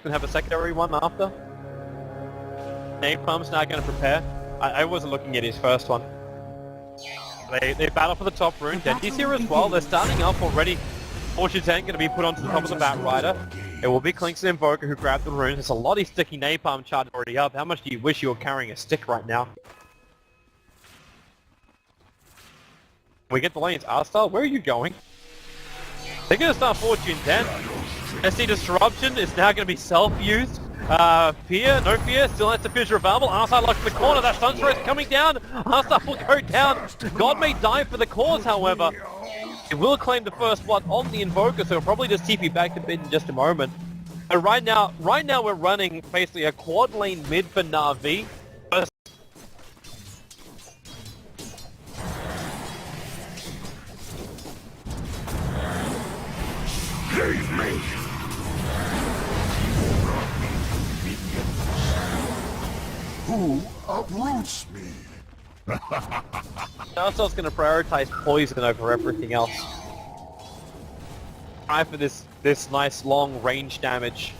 and have a secondary one after. Napalm's now going to prepare. I wasn't looking at his first one. They battle for the top rune. Denji's here as well. They're starting up already. Fortune's End going to be put onto the top of the Bat Rider. It will be Clinks and Invoker who grab the rune. There's a lot of sticky Napalm charge already up. How much do you wish you were carrying a stick right now? We get the lanes. Arstar, where are you going? They're going to start Fortune's End. SC Disruption is now going to be self-used. Fear, no fear, still has the fissure available. Arstar locked in the corner, that Sunstrike coming down. Arstar will go down. God may die for the cause, however. It will claim the first blood on the Invoker, so it'll probably just TP back to mid in just a moment. And right now we're running basically a quad lane mid for NaVi. Leave me. Who uproots me? Arstar's going to prioritize poison over everything else. Try for this nice long range damage.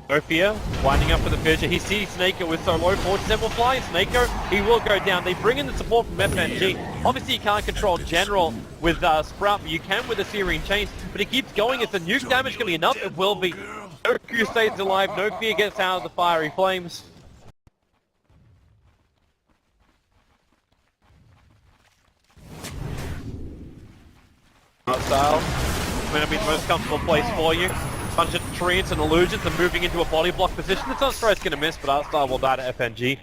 No fear, winding up for the fissure. He sees Snako with so low. Fortune will fly. Snako, he will go down. They bring in the support from FNG. Obviously you can't control General with Sprout, but you can with the Syrian Chains. But he keeps going. Is the nuke damage going to be enough? It will be. Yoku stays alive. No fear gets out of the fiery flames. Style. Going to be the most comfortable place for you. Bunch of treants and illusions and moving into a body block position. The Sunstrike's going to miss, but Arstar will die to FNG.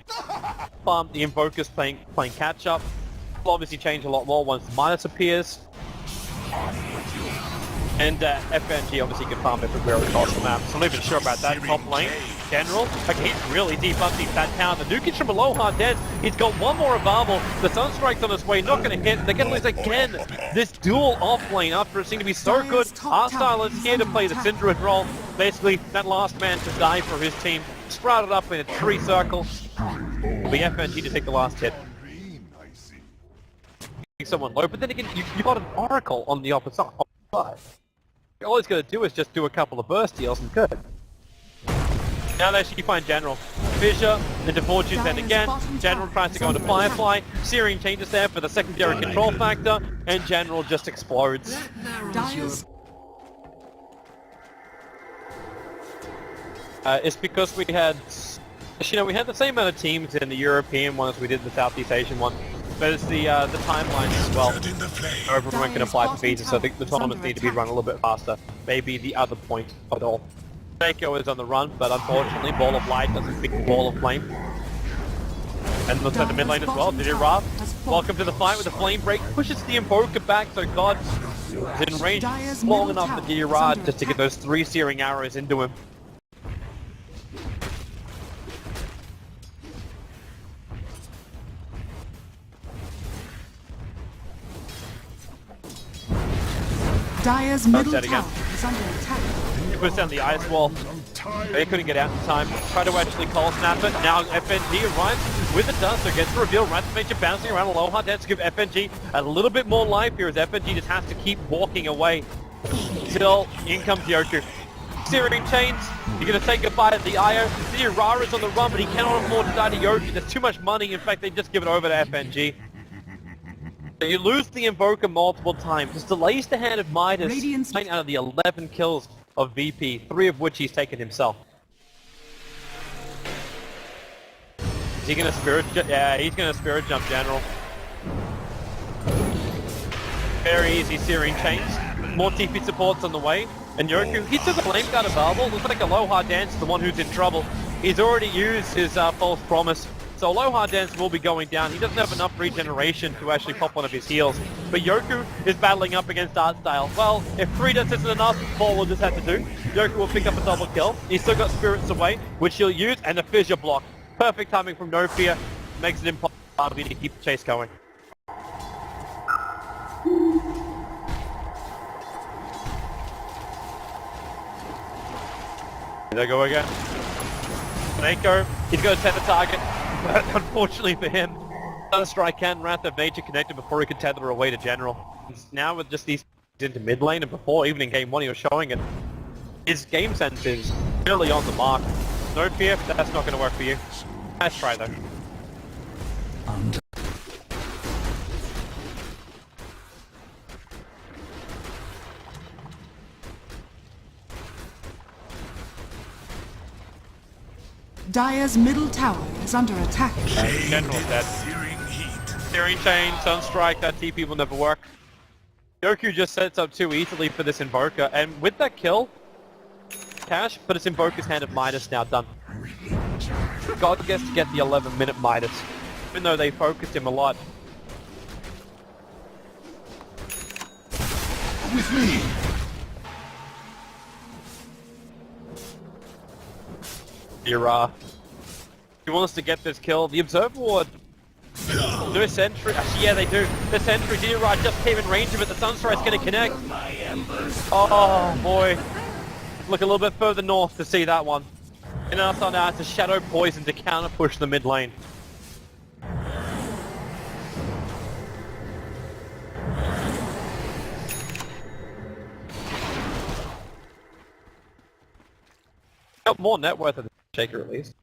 The Invoker's playing catch up. Will obviously change a lot more once the Midas appears. And FNG obviously can farm everywhere across the map. So I'm not even sure about that top lane. General, like he's really deep up deep that tower. The nuke is from Aloha dead. He's got one more available. The Sunstrike's on his way, not going to hit. They're going to lose again. This dual off lane after it seemed to be so good. Arstar is here to play the Syndruid role. Basically, that last man to die for his team. Sprouted up in a tree circle. It'll be FNG to take the last hit. Someone low, but then again, you got an Oracle on the opposite side. All he's going to do is just do a couple of burst deals and good. Now they actually find General. Fissure into Fortune's End again. General tries to go into Firefly. Syrian changes there for the secondary control factor, and General just explodes. It's because we had the same amount of teams in the European one as we did in the Southeast Asian one. But it's the timelines as well. Everyone can apply for visas, so the tournaments need to be run a little bit faster. Maybe the other point of it all. Snako is on the run, but unfortunately Ball of Light doesn't pick the Ball of Flame. And looks at the mid lane as well. Didira, welcome to the fight with the Flame Break. Pushes the Invoker back, so God is in range long enough for Didira just to get those 3 searing arrows into him. Dire's middle tower is under attack. He puts down the ice wall. They couldn't get out in time. Try to actually call snap it. Now FNG arrives with the dust, so gets the reveal. Wrath Major bouncing around Aloha Dead to give FNG a little bit more life here as FNG just has to keep walking away. Still, in comes Yoku. Syrian Chains, you're going to say goodbye to the IO. The Urara's on the run, but he cannot afford to die to Yoku. There's too much money. In fact, they just give it over to FNG. You lose the Invoker multiple times. This delays the hand of Midas 9 out of the 11 kills of VP, 3 of which he's taken himself. Is he gonna spirit jump? Yeah, he's gonna spirit jump General. Very easy Syrian Chains. More TP supports on the way. And Yoku, he took a flame guard available. Looks like Aloha Dance is the one who's in trouble. He's already used his false promise. So Aloha Dance will be going down. He doesn't have enough regeneration to actually pop one of his heals. But Yoku is battling up against Artstyle. Well, if 3 deaths isn't enough, 4 will just have to do. Yoku will pick up a double kill. He's still got Spirits away, which he'll use, and a Fissure block. Perfect timing from No Fear. Makes it impossible to keep the chase going. There they go again. Snako, he's going to set the target. But unfortunately for him, Sunstrike and Wrath of Nature connected before he could tether away to General. Now with just these into mid lane, and before even in game 1 he was showing it, his game sense is really on the mark. No fear, that's not going to work for you. Nice try though. Dire's middle tower is under attack. General's dead. Searing Chain, Sunstrike, that TP will never work. Yoku just sets up too easily for this Invoker, and with that kill, Cash, but his Invoker's hand of Midas now done. God gets to get the 11-minute Midas, even though they focused him a lot. With me. He wants to get this kill. The Observer Ward. No sentry. Actually, yeah, they do. The sentry Dira just came in range of it. The Sunstrike's going to connect. Oh boy. Look a little bit further north to see that one. And also now it's a Shadow Poison to counter push the mid lane. Got more net worth than the Shaker at least.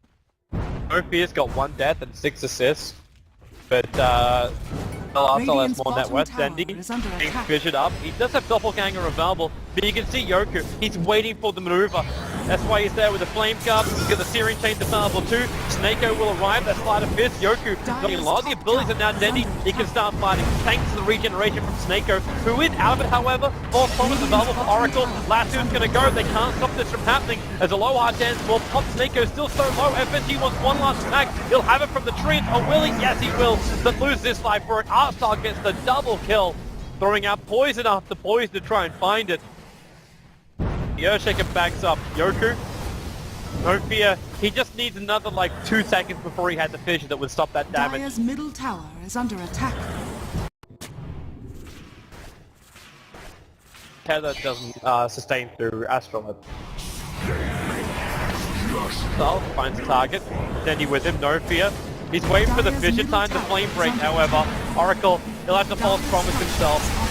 Ophia's got 1 death and 6 assists. But Alasal has more net worth. Dendi being fissured up. He does have Doppelganger available, but you can see Yoku, he's waiting for the maneuver. That's why he's there with the Flame Guard. He's got the Searing Chain available too. Snako will arrive, that Sleight of Fist. Yoku got a lot of the abilities, and now Dendi, he can start fighting thanks to the regeneration from Snako, who is out of it, however. False Promise available for Oracle. Last dude's gonna go. They can't stop this from happening as a low hard dance will pop. Snako still so low. FNG wants one last attack. He'll have it from the trees. Oh, will he? Yes, he will. But lose this life for it. Arstar gets the double kill, throwing out poison after poison to try and find it. The Earthshaker backs up. Yoku, no fear. He just needs another like 2 seconds before he had the fissure that would stop that damage. Dire's middle tower is under attack. Tether doesn't sustain through Astrolab. So finds the target. Dendi with him, no fear. He's waiting for the fissure time to flame break, however. Oracle, he'll have to false promise himself.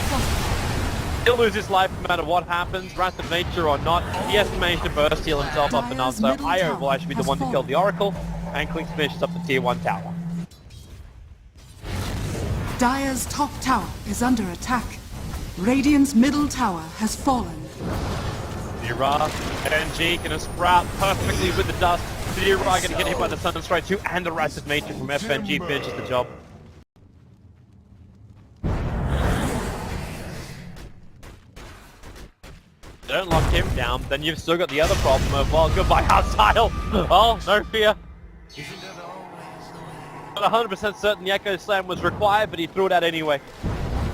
He'll lose his life no matter what happens, Wrath of Nature or not. He has to manage to burst heal himself up enough, so Io will actually be the one to kill the Oracle, and Clinks finishes up the tier 1 tower. Dire's top tower is under attack. Radiant's middle tower has fallen. Dira, NG gonna sprout perfectly with the dust. Dira gonna get hit by the Sunstrike too, and the Wrath of Nature from FNG finishes the job. Don't lock him down, then you've still got the other problem of, well, goodbye hostile. Oh, no fear. Not 100% certain the Echo Slam was required, but he threw it out anyway.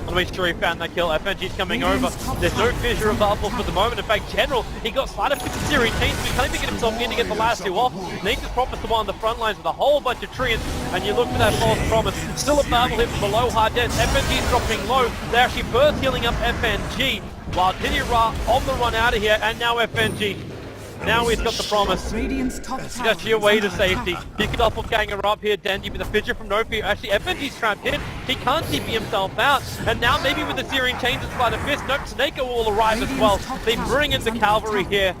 I'll make sure he found that kill. FNG's coming over. There's no fissure available for the moment. In fact, General, he got slight of Searing Chain, so he can't even get himself in to get the last 2 off. Nature's Promise the one on the front lines with a whole bunch of treants, and you look for that false promise. Still a battle hit from below hard death. FNG's dropping low. They're actually burst healing up FNG. While Didira on the run out of here, and now FNG. Now he's got the promise. Radiant's top tower That's your way to safety. He can doppelganger up here, Dendi with the fissure from Nofi. Actually, FNG's trapped in. He can't TP himself out. And now maybe with the Searing Chains and Sleight of Fist, nope, Snako will arrive as well. They bring in the cavalry here.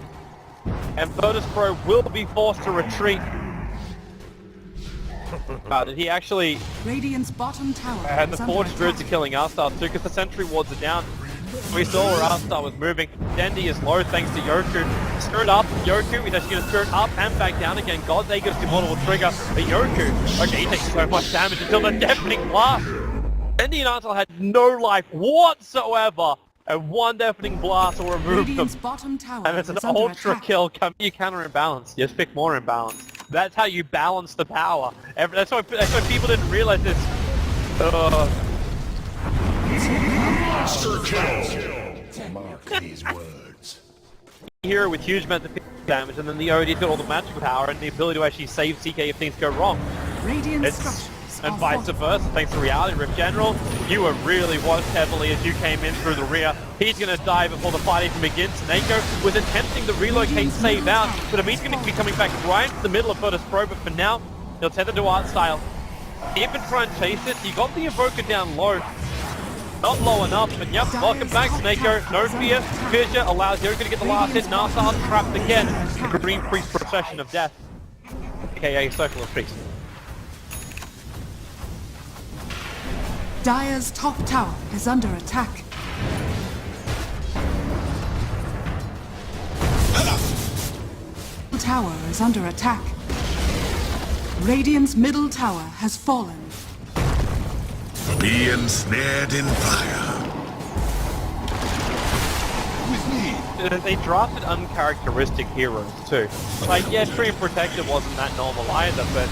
And Virtus.Pro will be forced to retreat. Did he actually... Radiant's bottom tower And the is under Forged Spirits are attack. killing Arstar too, because the Sentry Wards are down. We saw where Arstar was moving. Dendi is low thanks to Yoku. Spirit up, Yoku, he's actually going to spirit up and back down again. God's Aegis Immortal will trigger. But Yoku, okay, he takes so much damage until the Deafening Blast. Dendi and Arstar had no life whatsoever. And one Deafening Blast will remove them. Radiant's bottom tower And it's an is under ultra attack. kill. You counter imbalance. You just pick more imbalance. That's how you balance the power. That's why people didn't realize this. Monster kill. Mark these words. Hero with huge amounts of damage, and then the OD's got all the magical power and the ability to actually save CK if things go wrong. Radiant It's, structures and are vice fortified. versa, thanks to Reality Rift General. You were really watched heavily as you came in through the rear. He's going to die before the fight even begins. Snako was attempting to relocate save out, but if he's going to be coming back right to the middle of Virtus.Pro, but for now, he'll tether to art style. Even try and chase it, you got the Invoker down low. Not low enough, but yep, welcome back, Snako. No fear. Fissure allows Yoku to get the last hit. Narsar's trapped again. The Green Priest Procession of Death, aka Circle of Peace. Dire's top tower is under attack. Tower is under attack. Radiant's middle tower has fallen. Be ensnared in fire. With me. They drafted uncharacteristic heroes too. Like, yeah, Stream Protector wasn't that normal either, but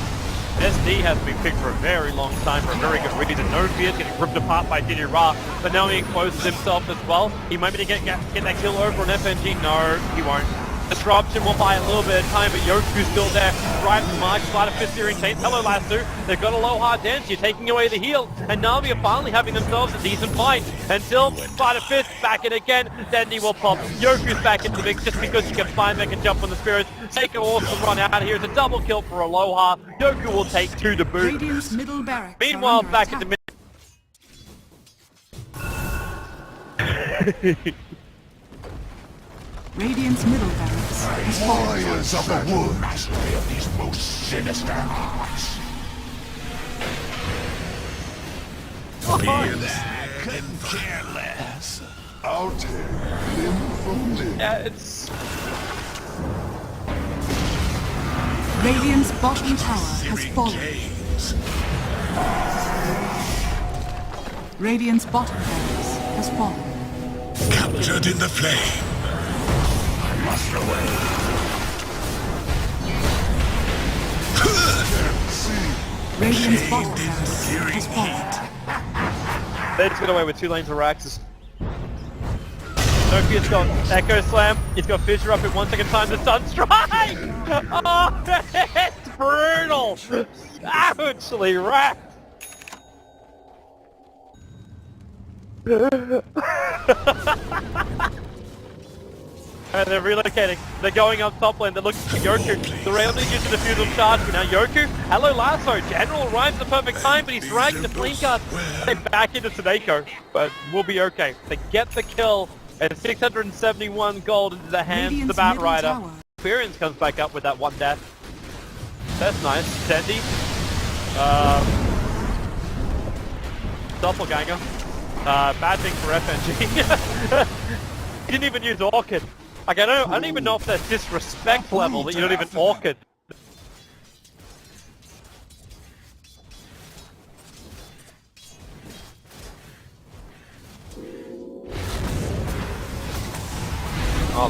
SD has been picked for a very long time for a very good reason. No fear getting ripped apart by Diddy Ra, but now he exposes himself as well. He might be able to get that kill over on FNG. No, he won't. Disruption will buy a little bit of time, but Yoku's still there. Right from March, Spider Fist Searing Chains. Hello, Lasso. They've got a low hard dance. You're taking away the heal. And NaVi are finally having themselves a decent fight. Until Spider Fist back in again. Then he will pop. Yoku's back into the mix just because he can find they can jump on the spirits. Take an awesome run out here. It's a double kill for Aloha. Yoku will take 2 to boot. Radiant's middle barracks Meanwhile, back attack. at the Radiant's middle barracks has fallen. Warriors of the wood. Mastery of these most sinister arts. Be ensnared in careless. I'll tear limb from limb. Yeah, it's... Radiant's bottom tower has fallen. Radiant's bottom barracks has fallen. Captured in the flame. Must away. Radiant's bottom barracks has fallen. They just got away with 2 lanes of Raxus. Nokia's got Echo Slam. He's got Fissure up in 1 second time. The Sunstrike! Oh, it's brutal! Savagely wrapped! And they're relocating. They're going up top lane. They're looking for Yoku. They're able to use the defusal charge. Now Yoku, hello Lasso. General arrives at the perfect time, but he's dragging the flame card. They back into Snako, but we'll be okay. They get the kill, and 671 gold into the hands of the Bat Rider. Experience comes back up with that 1 death. That's nice. Sandy. Doppelganger. Bad thing for FNG. He didn't even use Orchid. Like, I don't even know if that's disrespect level that you don't even Orchid. Oh.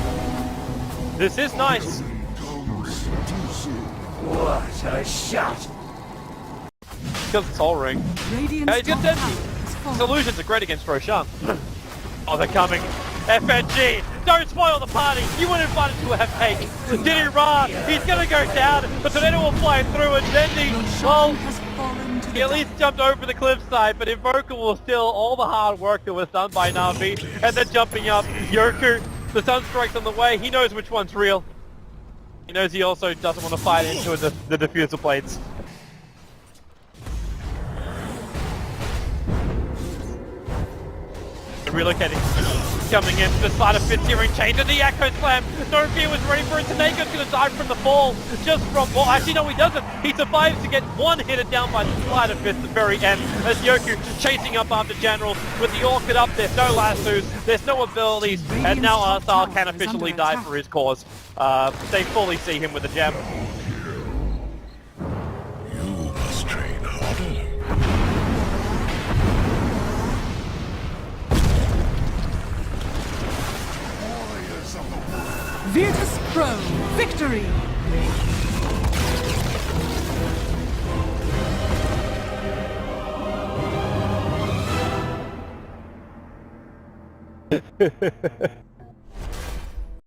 This is nice. What a shot! Kills the Soul Ring. Radiant's He's got top Density. tower has fallen. Solutions are great against Roshan. Oh, they're coming. FNG, don't spoil the party. You weren't invited to have cake. Diddy Ra, he's gonna go down. The tornado will fly through, and Dendi, well, Has fallen to he the at least jumped over the cliffside, but Invoker will steal all the hard work that was done by NaVi. And then jumping up, Yoku, the Sunstrike's on the way. He knows which one's real. He knows he also doesn't want to fight into the diffuser plates. Relocating. Coming in, the Spider Fist Searing Chains and the Echo Slam. No fear was ready for it. Taneko's gonna die from the fall. Just from, well, actually no, he doesn't. He survives to get 1 hit down by the Spider Fist at the very end. As Yoku chasing up after General with the Orchid up. There's no lassos, there's no abilities, and now Arsal can officially die for his cause. They fully see him with a gem. You must train harder. Virtus.Pro victory!